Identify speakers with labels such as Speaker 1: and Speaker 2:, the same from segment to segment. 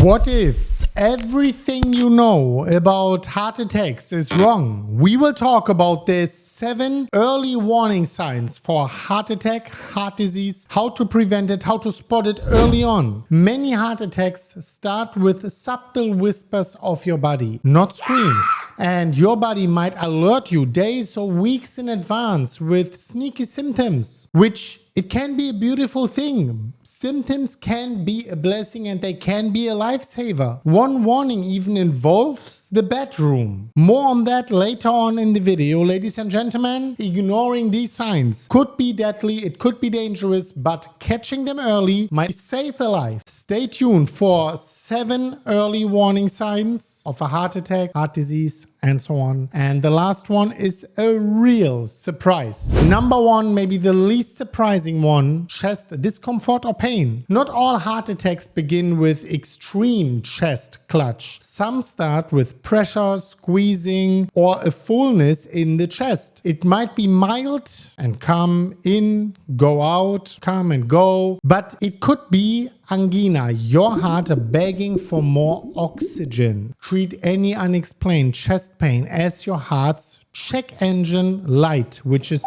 Speaker 1: What if everything you know about heart attacks is wrong? We will talk about the 7 early warning signs for heart attack, heart disease, how to prevent it, how to spot it early on. Many heart attacks start with subtle whispers of your body, not screams. And your body might alert you days or weeks in advance with sneaky symptoms, which it can be a beautiful thing. Symptoms can be a blessing and they can be a lifesaver. One warning even involves the bedroom. More on that later on in the video. Ladies and gentlemen, ignoring these signs could be deadly, it could be dangerous, but catching them early might save a life. Stay tuned for 7 early warning signs of a heart attack, heart disease, and so on. And the last one is a real surprise. Number 1, maybe the least surprising one, chest discomfort or pain. Not all heart attacks begin with extreme chest clutch. Some start with pressure, squeezing, or a fullness in the chest. It might be mild and come in, go out, come and go, but it could be angina, your heart begging for more oxygen. Treat any unexplained chest pain as your heart's check engine light, which is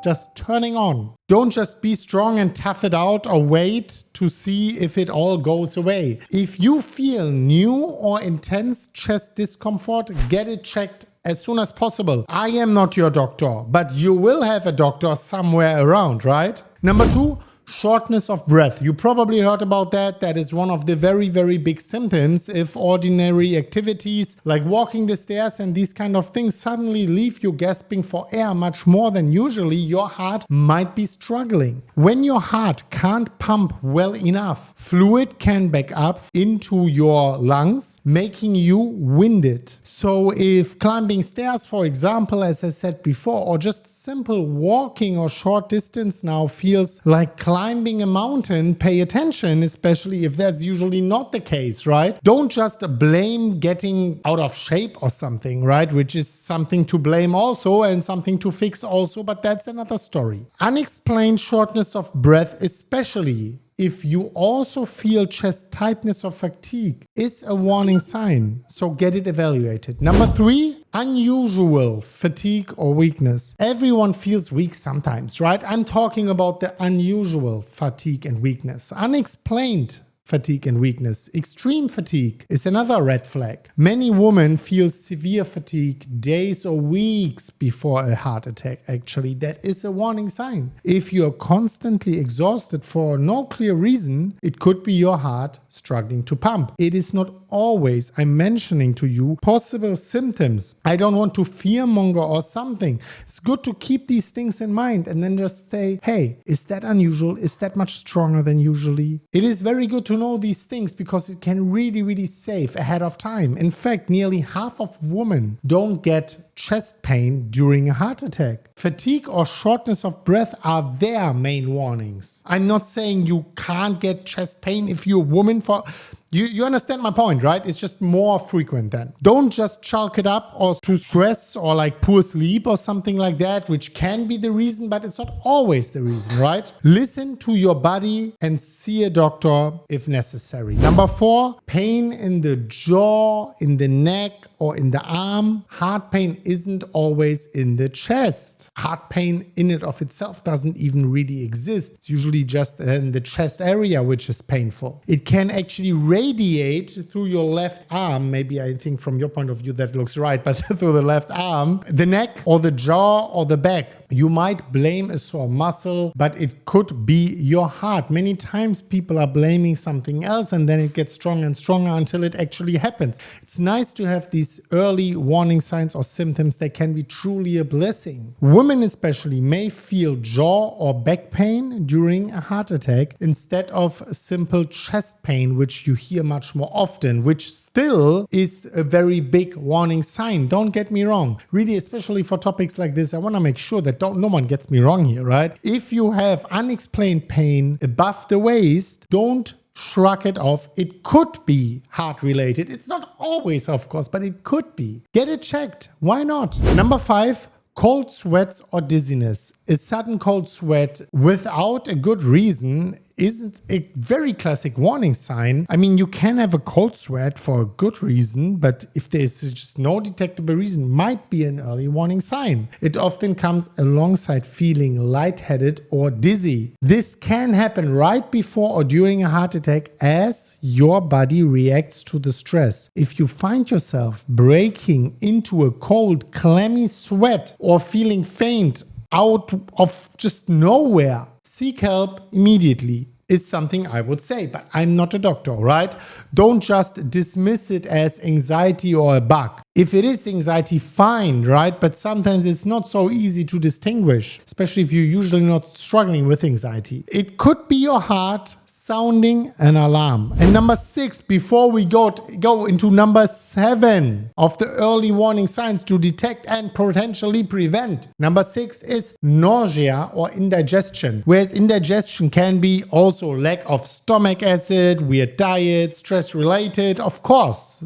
Speaker 1: just turning on. Don't just be strong and tough it out or wait to see if it all goes away. If you feel new or intense chest discomfort, get it checked as soon as possible. I am not your doctor, but you will have a doctor somewhere around, right? Number 2, shortness of breath. You probably heard about that. That is one of the very, very big symptoms if ordinary activities like walking the stairs and these kind of things suddenly leave you gasping for air much more than usually. Your heart might be struggling. When your heart can't pump well enough, fluid can back up into your lungs, making you winded. So if climbing stairs, for example, as I said before, or just simple walking or short distance now feels like climbing a mountain, pay attention, especially if that's usually not the case, right? Don't just blame getting out of shape or something, right? Which is something to blame also and something to fix also, but that's another story. Unexplained shortness of breath, especially if you also feel chest tightness or fatigue, is a warning sign, so get it evaluated. Number 3, unusual fatigue or weakness. Everyone feels weak sometimes, right? I'm talking about the unusual fatigue and weakness. Unexplained fatigue and weakness. Extreme fatigue is another red flag. Many women feel severe fatigue days or weeks before a heart attack. Actually, that is a warning sign. If you're constantly exhausted for no clear reason, it could be your heart struggling to pump. It is not always, I'm mentioning to you, possible symptoms. I don't want to fearmonger or something. It's good to keep these things in mind and then just say, hey, is that unusual? Is that much stronger than usually? It is very good to know these things because it can really, really save ahead of time. In fact, nearly half of women don't get chest pain during a heart attack. Fatigue or shortness of breath are their main warnings. I'm not saying you can't get chest pain if you're a woman. You understand my point, right? It's just more frequent then. Don't just chalk it up or to stress or like poor sleep or something like that, which can be the reason, but it's not always the reason, right? Listen to your body and see a doctor if necessary. Number 4, pain in the jaw, in the neck, or in the arm. Heart pain isn't always in the chest. Heart pain in it of itself doesn't even really exist. It's usually just in the chest area which is painful. It can actually radiate through your left arm. Maybe I think from your point of view that looks right, but through the left arm, the neck or the jaw or the back. You might blame a sore muscle, but it could be your heart. Many times people are blaming something else and then it gets stronger and stronger until it actually happens. It's nice to have these early warning signs or symptoms. They can be truly a blessing. Women especially may feel jaw or back pain during a heart attack instead of simple chest pain, which you hear much more often, which still is a very big warning sign. Don't get me wrong. Really, especially for topics like this, I want to make sure that no one gets me wrong here, right? If you have unexplained pain above the waist, don't shrug it off. It could be heart related. It's not always, of course, but it could be. Get it checked. Why not? Number 5, cold sweats or dizziness. A sudden cold sweat without a good reason isn't a very classic warning sign. I mean, you can have a cold sweat for a good reason, but if there's just no detectable reason, might be an early warning sign. It often comes alongside feeling lightheaded or dizzy. This can happen right before or during a heart attack as your body reacts to the stress. If you find yourself breaking into a cold, clammy sweat or feeling faint out of just nowhere, seek help immediately is something I would say, but I'm not a doctor, right? Don't just dismiss it as anxiety or a bug. If it is anxiety, fine, right? But sometimes it's not so easy to distinguish, especially if you're usually not struggling with anxiety. It could be your heart sounding an alarm. And number 6, before we go into number 7 of the early warning signs to detect and potentially prevent. Number 6 is nausea or indigestion, whereas indigestion can be also lack of stomach acid, weird diet, stress related, of course.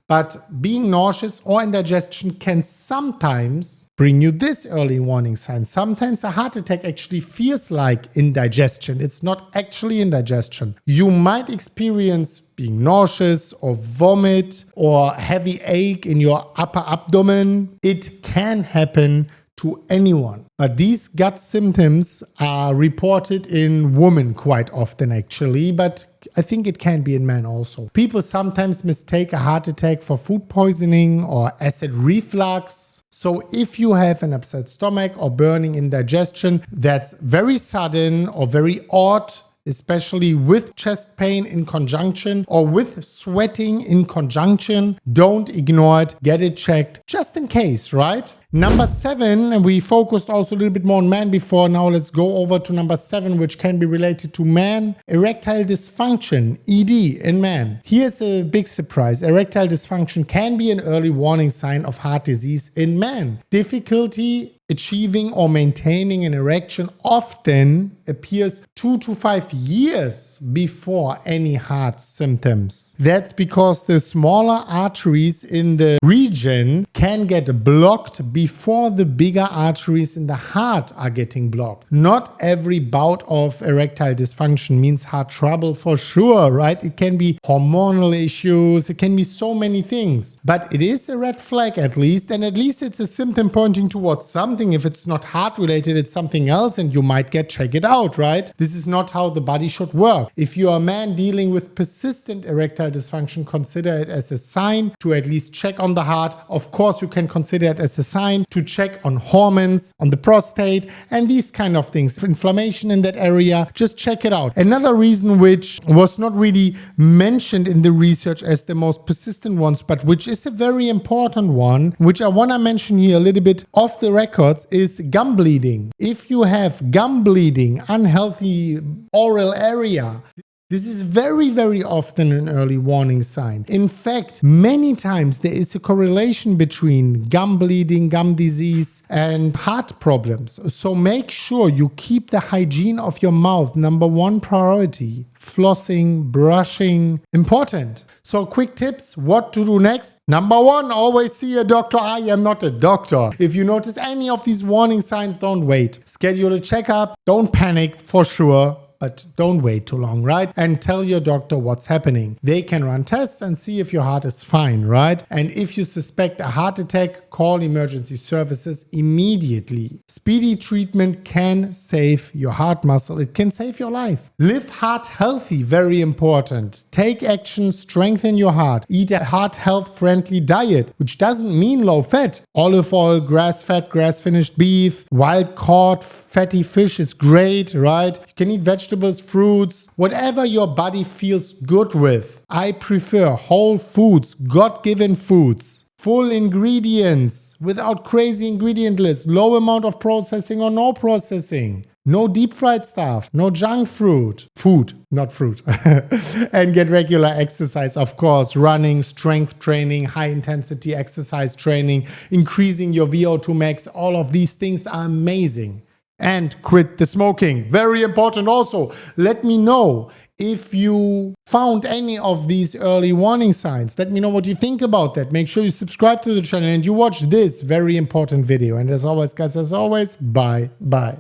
Speaker 1: But being nauseous or indigestion can sometimes bring you this early warning sign. Sometimes a heart attack actually feels like indigestion. It's not actually indigestion. You might experience being nauseous or vomit or heavy ache in your upper abdomen. It can happen to anyone. But these gut symptoms are reported in women quite often actually, but I think it can be in men also. People sometimes mistake a heart attack for food poisoning or acid reflux. So if you have an upset stomach or burning indigestion that's very sudden or very odd, especially with chest pain in conjunction or with sweating in conjunction, don't ignore it, get it checked just in case, right? Number 7, and we focused also a little bit more on men before, now let's go over to number 7, which can be related to men. Erectile dysfunction, ED in men. Here's a big surprise. Erectile dysfunction can be an early warning sign of heart disease in men. Difficulty achieving or maintaining an erection often appears 2 to 5 years before any heart symptoms. That's because the smaller arteries in the region can get blocked before the bigger arteries in the heart are getting blocked. Not every bout of erectile dysfunction means heart trouble for sure, right? It can be hormonal issues, it can be so many things, but it is a red flag at least, and at least it's a symptom pointing towards something. If it's not heart related, it's something else and you might check it out, right? This is not how the body should work. If you're a man dealing with persistent erectile dysfunction, consider it as a sign to at least check on the heart. Of course, you can consider it as a sign to check on hormones, on the prostate, and these kind of things. Inflammation in that area, just check it out. Another reason which was not really mentioned in the research as the most persistent ones, but which is a very important one, which I want to mention here a little bit off the record, is gum bleeding. If you have gum bleeding, unhealthy oral area, this is very, very often an early warning sign. In fact, many times there is a correlation between gum bleeding, gum disease, and heart problems. So make sure you keep the hygiene of your mouth number 1 priority. Flossing, brushing, important. So quick tips, what to do next? Number 1, always see a doctor. I am not a doctor. If you notice any of these warning signs, don't wait. Schedule a checkup. Don't panic for sure, but don't wait too long, right? And tell your doctor what's happening. They can run tests and see if your heart is fine, right? And if you suspect a heart attack, call emergency services immediately. Speedy treatment can save your heart muscle. It can save your life. Live heart healthy, very important. Take action, strengthen your heart. Eat a heart health friendly diet, which doesn't mean low fat. Olive oil, grass-fed, grass-finished beef, wild-caught fatty fish is great, right? You can eat vegetables, fruits, whatever your body feels good with. I prefer whole foods, God-given foods, full ingredients, without crazy ingredient lists, low amount of processing or no processing. No deep fried stuff, no junk food, not fruit. And get regular exercise, of course, running, strength training, high intensity exercise training, increasing your VO2 max. All of these things are amazing. And quit the smoking. Very important also. Let me know if you found any of these early warning signs. Let me know what you think about that. Make sure you subscribe to the channel and you watch this very important video. And as always, guys, bye.